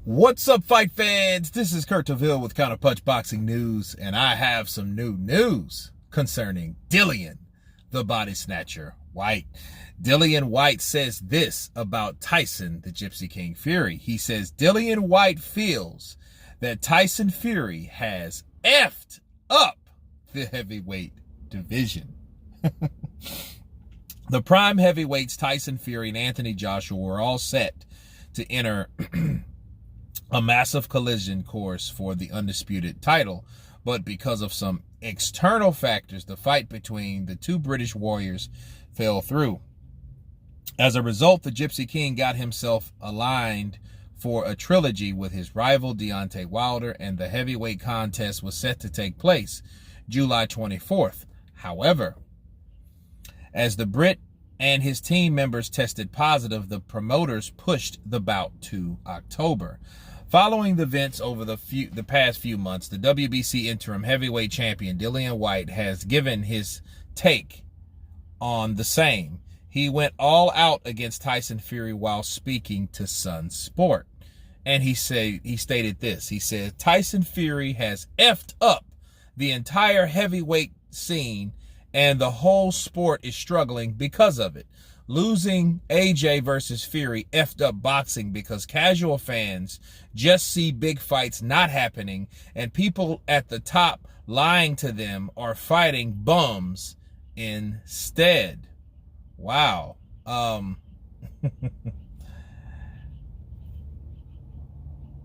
What's up, fight fans? This is Kurt Taville with Counterpunch Boxing News, and I have some new news concerning Dillian, the body snatcher, Whyte. Dillian Whyte says this about Tyson, the Gypsy King Fury. He says, Dillian Whyte feels that Tyson Fury has effed up the heavyweight division. The prime heavyweights, Tyson Fury and Anthony Joshua, were all set to enter a massive collision course for the undisputed title, but because of some external factors, the fight between the two British warriors fell through. As a result, the Gypsy King got himself aligned for a trilogy with his rival Deontay Wilder, and the heavyweight contest was set to take place July 24th. However, as the Brit and his team members tested positive, the promoters pushed the bout to October. Following the events over the past few months, the WBC interim heavyweight champion Dillian Whyte has given his take on the same. He went all out against Tyson Fury while speaking to Sun Sport. And he stated this. He said, Tyson Fury has effed up the entire heavyweight scene, and the whole sport is struggling because of it. Losing AJ versus Fury effed up boxing because casual fans just see big fights not happening, and people at the top lying to them are fighting bums instead. Wow.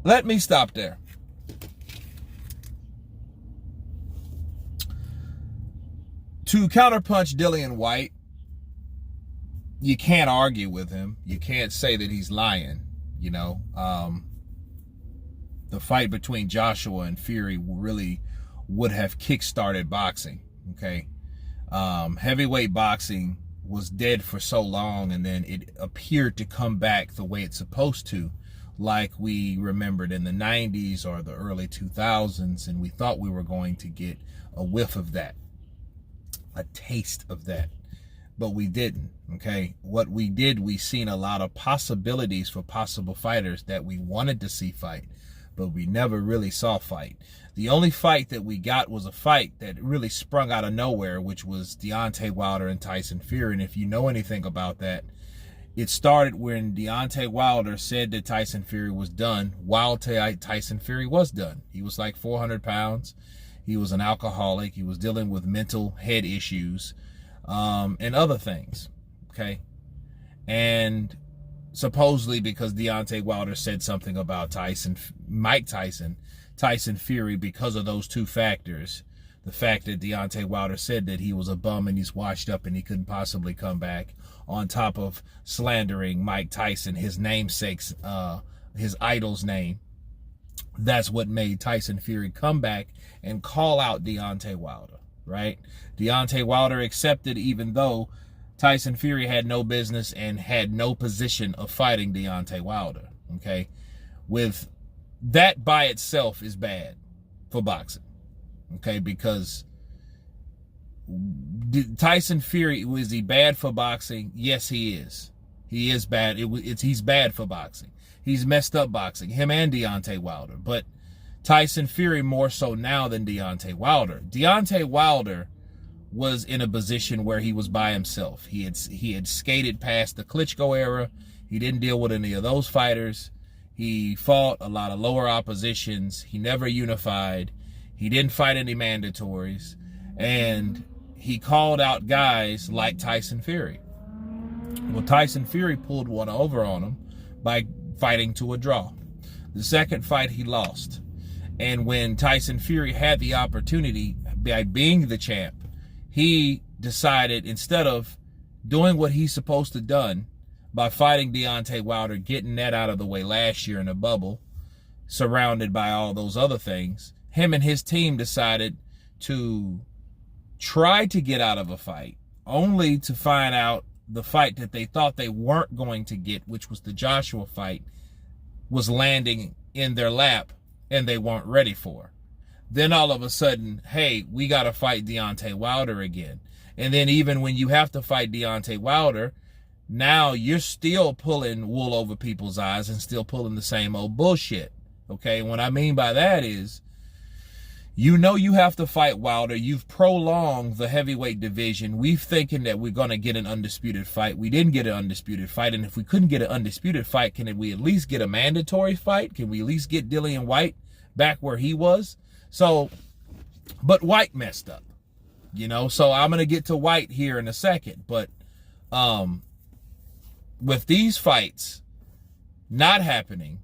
Let me stop there. To counterpunch Dillian Whyte, you can't argue with him. You can't say that he's lying. You know, the fight between Joshua and Fury really would have kick-started boxing. Okay. Heavyweight boxing was dead for so long, and then it appeared to come back the way it's supposed to, like we remembered in the 90s or the early 2000s, and we thought we were going to get a whiff of that, a taste of that. But we didn't, okay? What we did, we seen a lot of possibilities for possible fighters that we wanted to see fight, but we never really saw fight. The only fight that we got was a fight that really sprung out of nowhere, which was Deontay Wilder and Tyson Fury. And if you know anything about that, it started when Deontay Wilder said that Tyson Fury was done, while Tyson Fury was done. He was like 400 pounds. He was an alcoholic. He was dealing with mental head issues. And other things, okay? And supposedly because Deontay Wilder said something about Tyson Fury, because of those two factors, the fact that Deontay Wilder said that he was a bum and he's washed up and he couldn't possibly come back, on top of slandering Mike Tyson, his namesake's, his idol's name, that's what made Tyson Fury come back and call out Deontay Wilder. Right? Deontay Wilder accepted, even though Tyson Fury had no business and had no position of fighting Deontay Wilder. Okay? With that by itself is bad for boxing. Okay? Because Tyson Fury, is he bad for boxing? Yes, he is. He is bad. He's bad for boxing. He's messed up boxing. Him and Deontay Wilder. But Tyson Fury more so now than Deontay Wilder. Deontay Wilder was in a position where he was by himself. He had skated past the Klitschko era. He didn't deal with any of those fighters. He fought a lot of lower oppositions. He never unified. He didn't fight any mandatories. And he called out guys like Tyson Fury. Well, Tyson Fury pulled one over on him by fighting to a draw. The second fight he lost. And when Tyson Fury had the opportunity, by being the champ, he decided, instead of doing what he's supposed to done by fighting Deontay Wilder, getting that out of the way last year in a bubble, surrounded by all those other things, him and his team decided to try to get out of a fight, only to find out the fight that they thought they weren't going to get, which was the Joshua fight, was landing in their lap, and they weren't ready for. Then all of a sudden, hey, we got to fight Deontay Wilder again. And then even when you have to fight Deontay Wilder, now you're still pulling wool over people's eyes and still pulling the same old bullshit. Okay, what I mean by that is, you know you have to fight Wilder. You've prolonged the heavyweight division. We've thinking that we're going to get an undisputed fight. We didn't get an undisputed fight. And if we couldn't get an undisputed fight, can we at least get a mandatory fight? Can we at least get Dillian Whyte back where he was? So, but Whyte messed up, you know. So I'm going to get to Whyte here in a second. But with these fights not happening,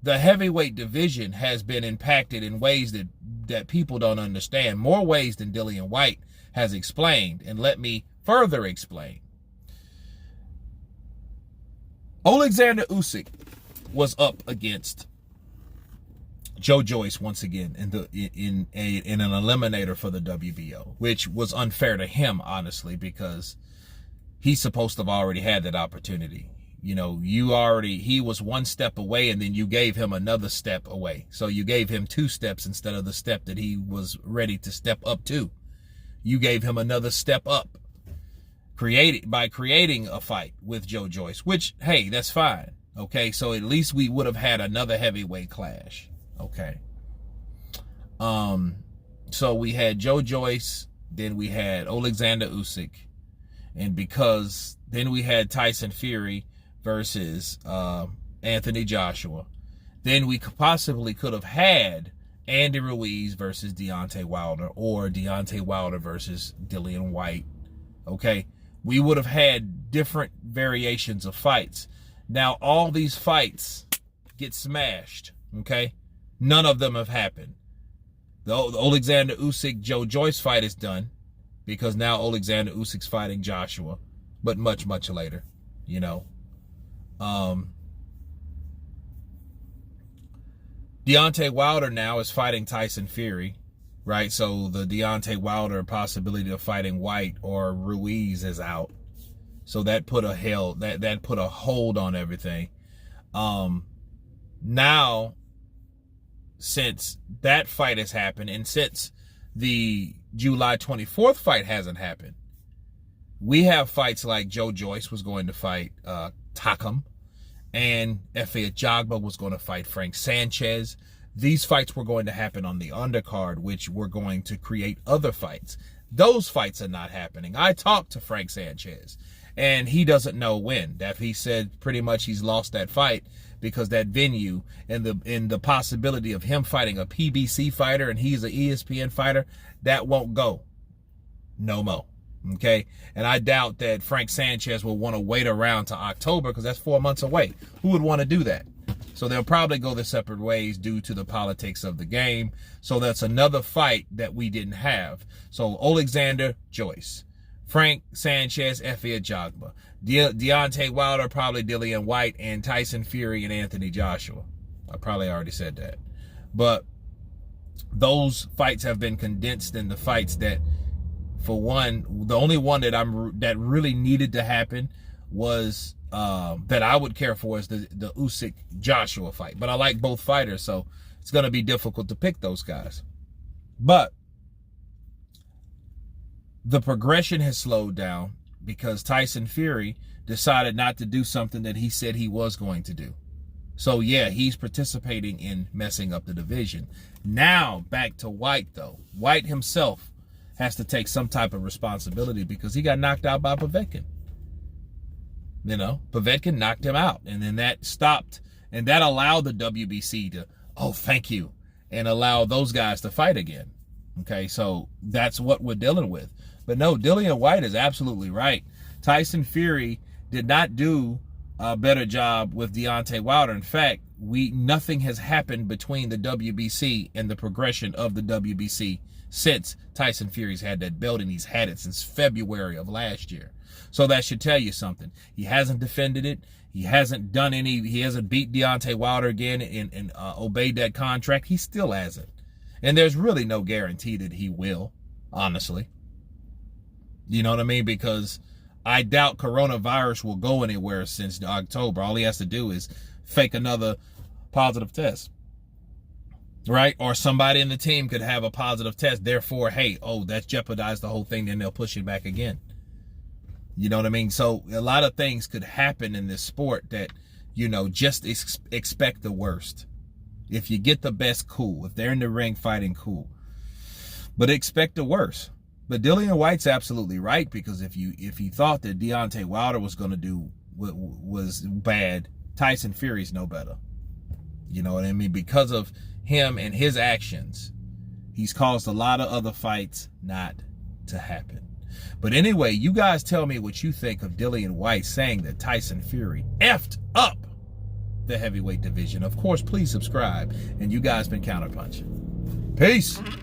the heavyweight division has been impacted in ways that people don't understand, more ways than Dillian Whyte has explained. And let me further explain. Alexander Usyk was up against Joe Joyce once again in an eliminator for the WBO, which was unfair to him, honestly, because he's supposed to have already had that opportunity. You know, he was one step away, and then you gave him another step away. So you gave him 2 steps instead of the step that he was ready to step up to. You gave him another step up by creating a fight with Joe Joyce, which, hey, that's fine. Okay, so at least we would have had another heavyweight clash. Okay. So we had Joe Joyce, then we had Alexander Usyk, and because then we had Tyson Fury versus Anthony Joshua. Then we could have had Andy Ruiz versus Deontay Wilder, or Deontay Wilder versus Dillian Whyte. Okay, we would have had different variations of fights. Now all these fights get smashed. Okay, none of them have happened. The Alexander Usyk Joe Joyce fight is done because now Alexander Usyk's fighting Joshua, but much later, you know. Deontay Wilder now is fighting Tyson Fury, right? So the Deontay Wilder possibility of fighting Whyte or Ruiz is out. So that put a hold on everything. Now, since that fight has happened, and since the July 24th fight hasn't happened, we have fights like Joe Joyce was going to fight Takam, and Efe Ajagba was going to fight Frank Sanchez. These fights were going to happen on the undercard, which were going to create other fights. Those fights are not happening. I talked to Frank Sanchez, and he doesn't know when. That he said pretty much he's lost that fight because that venue and the possibility of him fighting a PBC fighter and he's an ESPN fighter, that won't go no more. Okay, and I doubt that Frank Sanchez will want to wait around to October because that's 4 months away. Who would want to do that? So they'll probably go their separate ways due to the politics of the game. So that's another fight that we didn't have. So Alexander Joyce, Frank Sanchez, Efe Ajagba, Deontay Wilder, probably Dillian Whyte, and Tyson Fury and Anthony Joshua. I probably already said that. But those fights have been condensed in the fights that, for one, the only one that really needed to happen was that I would care for is the Usyk Joshua fight. But I like both fighters, so it's going to be difficult to pick those guys. But the progression has slowed down because Tyson Fury decided not to do something that he said he was going to do. So yeah, he's participating in messing up the division. Now back to Whyte, though. Whyte himself has to take some type of responsibility because he got knocked out by Povetkin. You know, Povetkin knocked him out, and then that stopped, and that allowed the WBC to, oh, thank you, and allow those guys to fight again. Okay, so that's what we're dealing with. But no, Dillian Whyte is absolutely right. Tyson Fury did not do a better job with Deontay Wilder. In fact, nothing has happened between the WBC and the progression of the WBC since Tyson Fury's had that belt, and he's had it since February of last year. So that should tell you something. He hasn't defended it. He hasn't beat Deontay Wilder again and obeyed that contract. He still hasn't. And there's really no guarantee that he will, honestly. You know what I mean? Because I doubt coronavirus will go anywhere since October. All he has to do is fake another positive test, right? Or somebody in the team could have a positive test. Therefore, hey, that's jeopardized the whole thing. Then they'll push it back again. You know what I mean? So a lot of things could happen in this sport that, you know, just expect the worst. If you get the best, cool. If they're in the ring fighting, cool. But expect the worst. But Dillian Whyte's absolutely right, because if you thought that Deontay Wilder was going to do what was bad, Tyson Fury's no better. You know what I mean? Because of him and his actions, he's caused a lot of other fights not to happen. But anyway, you guys tell me what you think of Dillian Whyte saying that Tyson Fury effed up the heavyweight division. Of course, please subscribe. And you guys been Counterpunch. Peace.